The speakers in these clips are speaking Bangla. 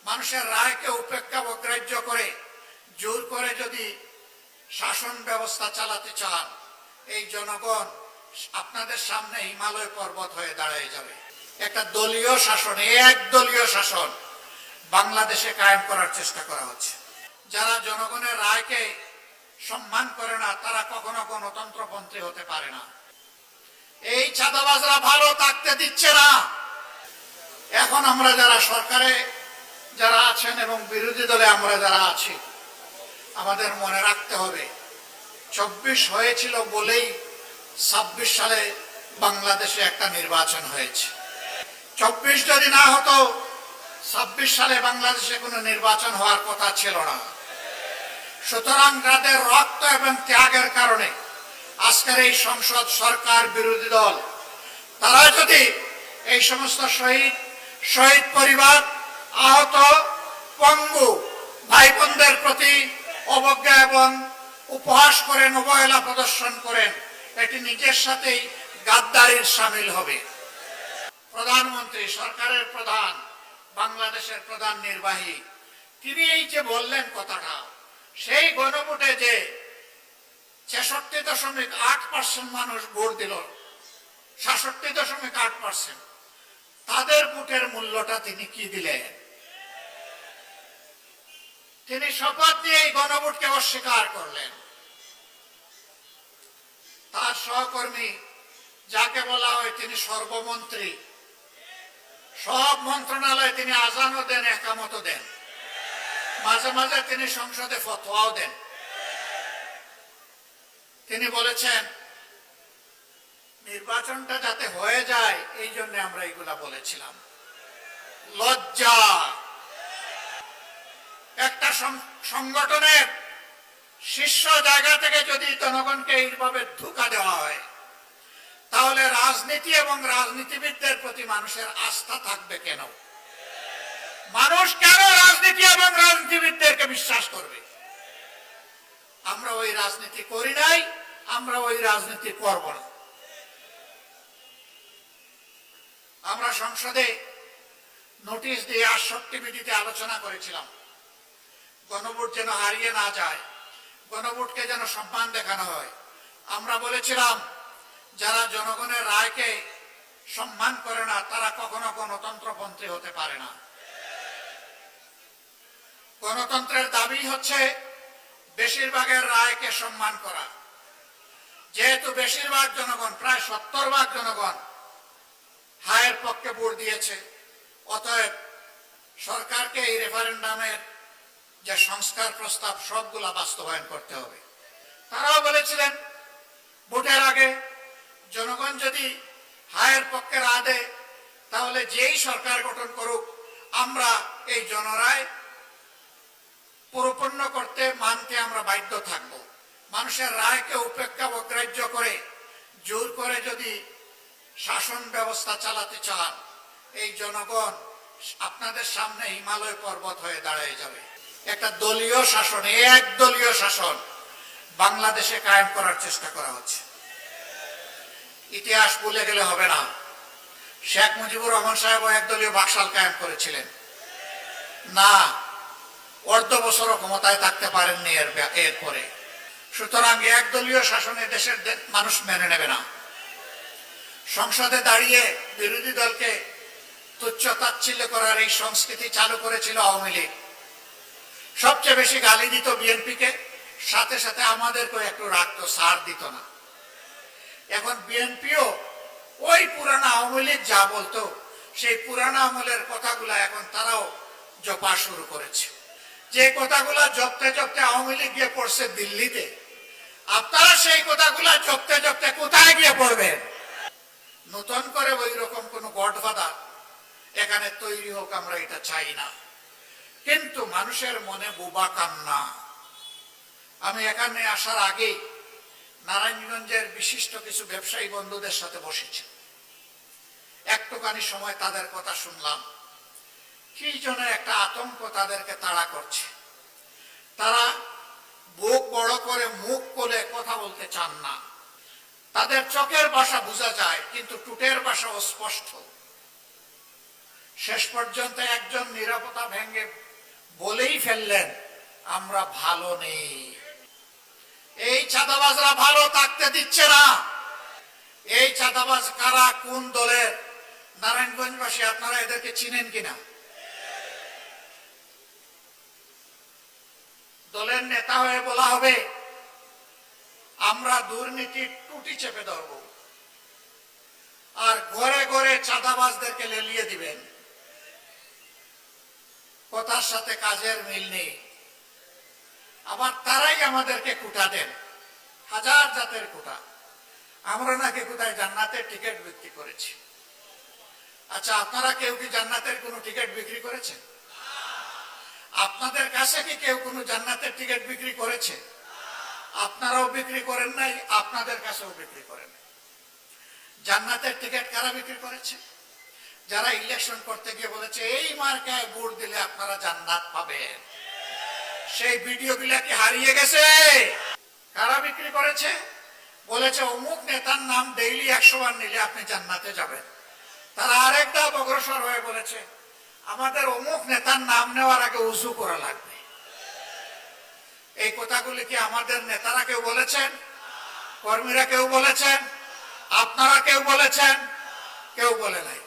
মানুষের রায়কে উপেক্ষা অগ্রাহ্য করে জোর করে যদি শাসন ব্যবস্থা চালাতে চান, এই জনগণ আপনাদের সামনে হিমালয় পর্বত হয়ে দাঁড়িয়ে যাবে। একটা দলীয় শাসন, একদলীয় শাসন বাংলাদেশে কায়েম করার চেষ্টা করা হচ্ছে। যারা জনগণের রায়কে সম্মান করে না, তারা কখনো গণতন্ত্রপন্থী হতে পারে না। এই চাঁদাবাজরা ভালো থাকতে দিচ্ছে না। এখন আমরা যারা সরকারে যারা আছেন এবং বিরোধী দলে আমরা যারা আছি, আমাদের মনে রাখতে হবে 24 হয়েছিল বলেই 26 সালে বাংলাদেশে একটা নির্বাচন হয়েছে। 24 যদি না হতো 26 সালে বাংলাদেশে কোনো নির্বাচন হওয়ার কথা ছিল না। সুতরাং যাদের রক্ত এবং ত্যাগের কারণে আজকের এই সংসদ, সরকার, বিরোধী দল, তারা যদি এই সমস্ত শহীদ পরিবার, আহত, পঙ্গু ভাই বোনদের প্রতি অবজ্ঞা এবং উপহাস করেন, অবহেলা প্রদর্শন করেন, এটি নিজের সাথেই গাদ্দারির সামিল হবে। প্রধানমন্ত্রী, সরকারের প্রধান, বাংলাদেশের প্রধান নির্বাহী, তিনি এই যে বললেন কথাটা, সেই গণভোটে যে 66.8% মানুষ ভোট দিল, 66.8%, তাদের ভোটের মূল্যটা তিনি কি দিলেন? তিনি শপথ নিয়ে এই গণভোটকে অস্বীকার করলেন। তার সহকর্মী, যাকে বলা হয় তিনি সর্বমন্ত্রী, সব মন্ত্রণালয়ে তিনি আজানও দেন, একামতও দেন, মাঝে মাঝে তিনি সংসদে ফতোয়াও দেন। তিনি বলেছেন নির্বাচনটা যাতে হয়ে যায়, এই জন্য আমরা এগুলা বলেছিলাম। লজ্জা! একটা সংগঠনের শীর্ষ জায়গা থেকে যদি জনগণকে এইভাবে ধোঁকা দেওয়া হয়, তাহলে রাজনীতি এবং রাজনীতিবিদদের প্রতি মানুষের আস্থা থাকবে কেন? মানুষ কেন রাজনীতি এবং রাজনীতিবিদদেরকে বিশ্বাস করবে? আমরা ওই রাজনীতি করি নাই, আমরা ওই রাজনীতি করব না। আমরা সংসদে নোটিশ দিয়ে 68 বিধিতে আলোচনা করেছিলাম, গণভোট যেন হারিয়ে না যায়, গণভোটকে যেন সম্মান দেখানো হয়। আমরা বলেছিলাম যারা জনগণের রায়কে সম্মান করে না, তারা কখনো গণতন্ত্রপন্থী হতে পারে না। গণতন্ত্রের দাবি হচ্ছে বেশিরভাগের রায়কে সম্মান করা। যেহেতু বেশিরভাগ জনগণ, প্রায় 70% জনগণ হায়ের পক্ষে ভোট দিয়েছে, অতএব সরকারকে এই রেফারেন্ডামের যে সংস্কার প্রস্তাব, সবগুলা বাস্তবায়ন করতে হবে। তারাও বলেছিলেন ভোটের আগে জনগণ যদি হায়ের পক্ষে রায় দেয়, তাহলে যেই সরকার গঠন করুক, আমরা এই জনরায় পরিপূর্ণ করতে, মানতে আমরা বাধ্য থাকব। মানুষের রায়কে উপেক্ষা অগ্রাহ্য করে জোর করে যদি শাসন ব্যবস্থা চালাতে চান, এই জনগণ আপনাদের সামনে হিমালয় পর্বত হয়ে দাঁড়িয়ে যাবে। একটা দলীয় শাসন, একদলীয় শাসন বাংলাদেশে কায়েম করার চেষ্টা করা হচ্ছে। ইতিহাস ভুলে গেলে হবে না। শেখ মুজিবুর রহমান সাহেব একদলীয় বাকশাল কায়েম করেছিলেন না, অর্ধ বছরও ক্ষমতায় থাকতে পারেননি এরপরে। সুতরাং একদলীয় শাসনে দেশের মানুষ মেনে নেবে না। সংসদে দাঁড়িয়ে বিরোধী দলকে তুচ্ছ তাচ্ছিল্য করার এই সংস্কৃতি চালু করেছিল আওয়ামী লীগ। সবচেয়ে বেশি গালি দিত বিএনপিকে, সাথে সাথে আমাদেরকেও একটু রাখতো, ছাড় দিত না। এখন বিএনপিও ওই পুরানা আওয়ামী লীগ যা বলতো, সেই পুরানা আমলের কথাগুলা এখন তারাও জপা শুরু করেছে। যে কথাগুলা জপতে জপতে আওয়ামী লীগ গিয়ে পড়ছে দিল্লিতে, আপনারা সেই কথাগুলা জপতে জপতে কোথায় গিয়ে পড়বেন? নতুন করে ওই রকম কোন গডফাদার এখানে তৈরি হোক, আমরা এটা চাই না। কিন্তু মানুষের মনে বোবা কান্না। আমি এখানে আসার আগেই নারায়ণগঞ্জের বিশিষ্ট কিছু ব্যবসায়ী বন্ধুদের সাথে বসেছি। একটুখানি সময় তাদের কথা শুনলাম। কি জন্য একটা আতঙ্ক তাদেরকে তাড়া করছে। তারা বুক বড় করে মুখ খুলে কথা বলতে চান না। তাদের চোখের ভাষা বোঝা যায়, কিন্তু টুটের ভাষা অস্পষ্ট। শেষ পর্যন্ত একজন নিরাপত্তা ভেঙে বলেই ফেললেন আমরা ভালো নেই। এই চাঁদাবাজরা ভালো থাকতে দিচ্ছে না। এই চাঁদাবাজ কারা, কোন দলের? নারায়ণগঞ্জবাসী আপনারা এদেরকে চিনেন কিনা? দলের নেতা হয়ে বলা হবে আমরা দুর্নীতির টুটি চেপে ধরব, আর ঘরে ঘরে চাঁদাবাজদেরকে লেলিয়ে দিবেন। কথার সাথে কাজের মিল নেই। আবার তারাই আমাদেরকে কুটা দেন, হাজার জাতের কুটা। আমরা নাকি কোথায় জান্নাতের টিকিট বিক্রি করেছি। আচ্ছা, আপনারা কেউ কি জান্নাতের কোনো টিকিট বিক্রি করেছেন? আপনাদের কাছে কি কেউ কোনো জান্নাতের টিকিট বিক্রি করেছে? আপনারাও বিক্রি করেন নাই, আপনাদের কাছেও বিক্রি করেন নাই। জান্নাতের টিকিট কারা বিক্রি করেছে? যারা ইলেকশন করতে গিয়ে বলেছে এই মার্কায় ভোট দিলে আপনারা জান্নাত পাবেন। সেই ভিডিওগুলা কি হারিয়ে গেছে? কারা বিক্রি করেছে? বলেছে অমুক নেতার নাম ডেইলি 100 বার নিলে আপনি জান্নাতে যাবেন। তারা আরেকটা অগ্রসর হয়ে বলেছে আমাদের অমুক নেতার নাম নেওয়ার আগে উযু করা লাগবে। এই কথাগুলি কি আমাদের নেতারা কেউ বলেছেন? কর্মীরা কেউ বলেছেন? আপনারা কেউ বলেছেন? কেউ বলে নাই।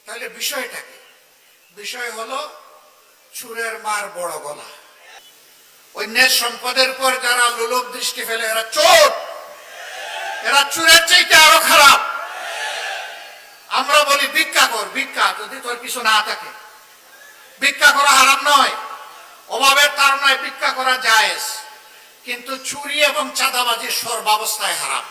তাহলে বিষয়টা কি? বিষয় হলো চুরের মার বড় গলা। অন্যের সম্পদের উপর যারা লোলুপ দৃষ্টি ফেলে এরা চোর, এরা চুরের চাইতে আরো খারাপ। আমরা বলি ভিক্ষা কর, ভিক্ষা যদি তোর কিছু না থাকে। ভিক্ষা করা হারাম নয়, অভাবের তাড়নায় ভিক্ষা করা জায়েজ, কিন্তু চুরি এবং চাঁদাবাজির সর্বাবস্থায় হারাম।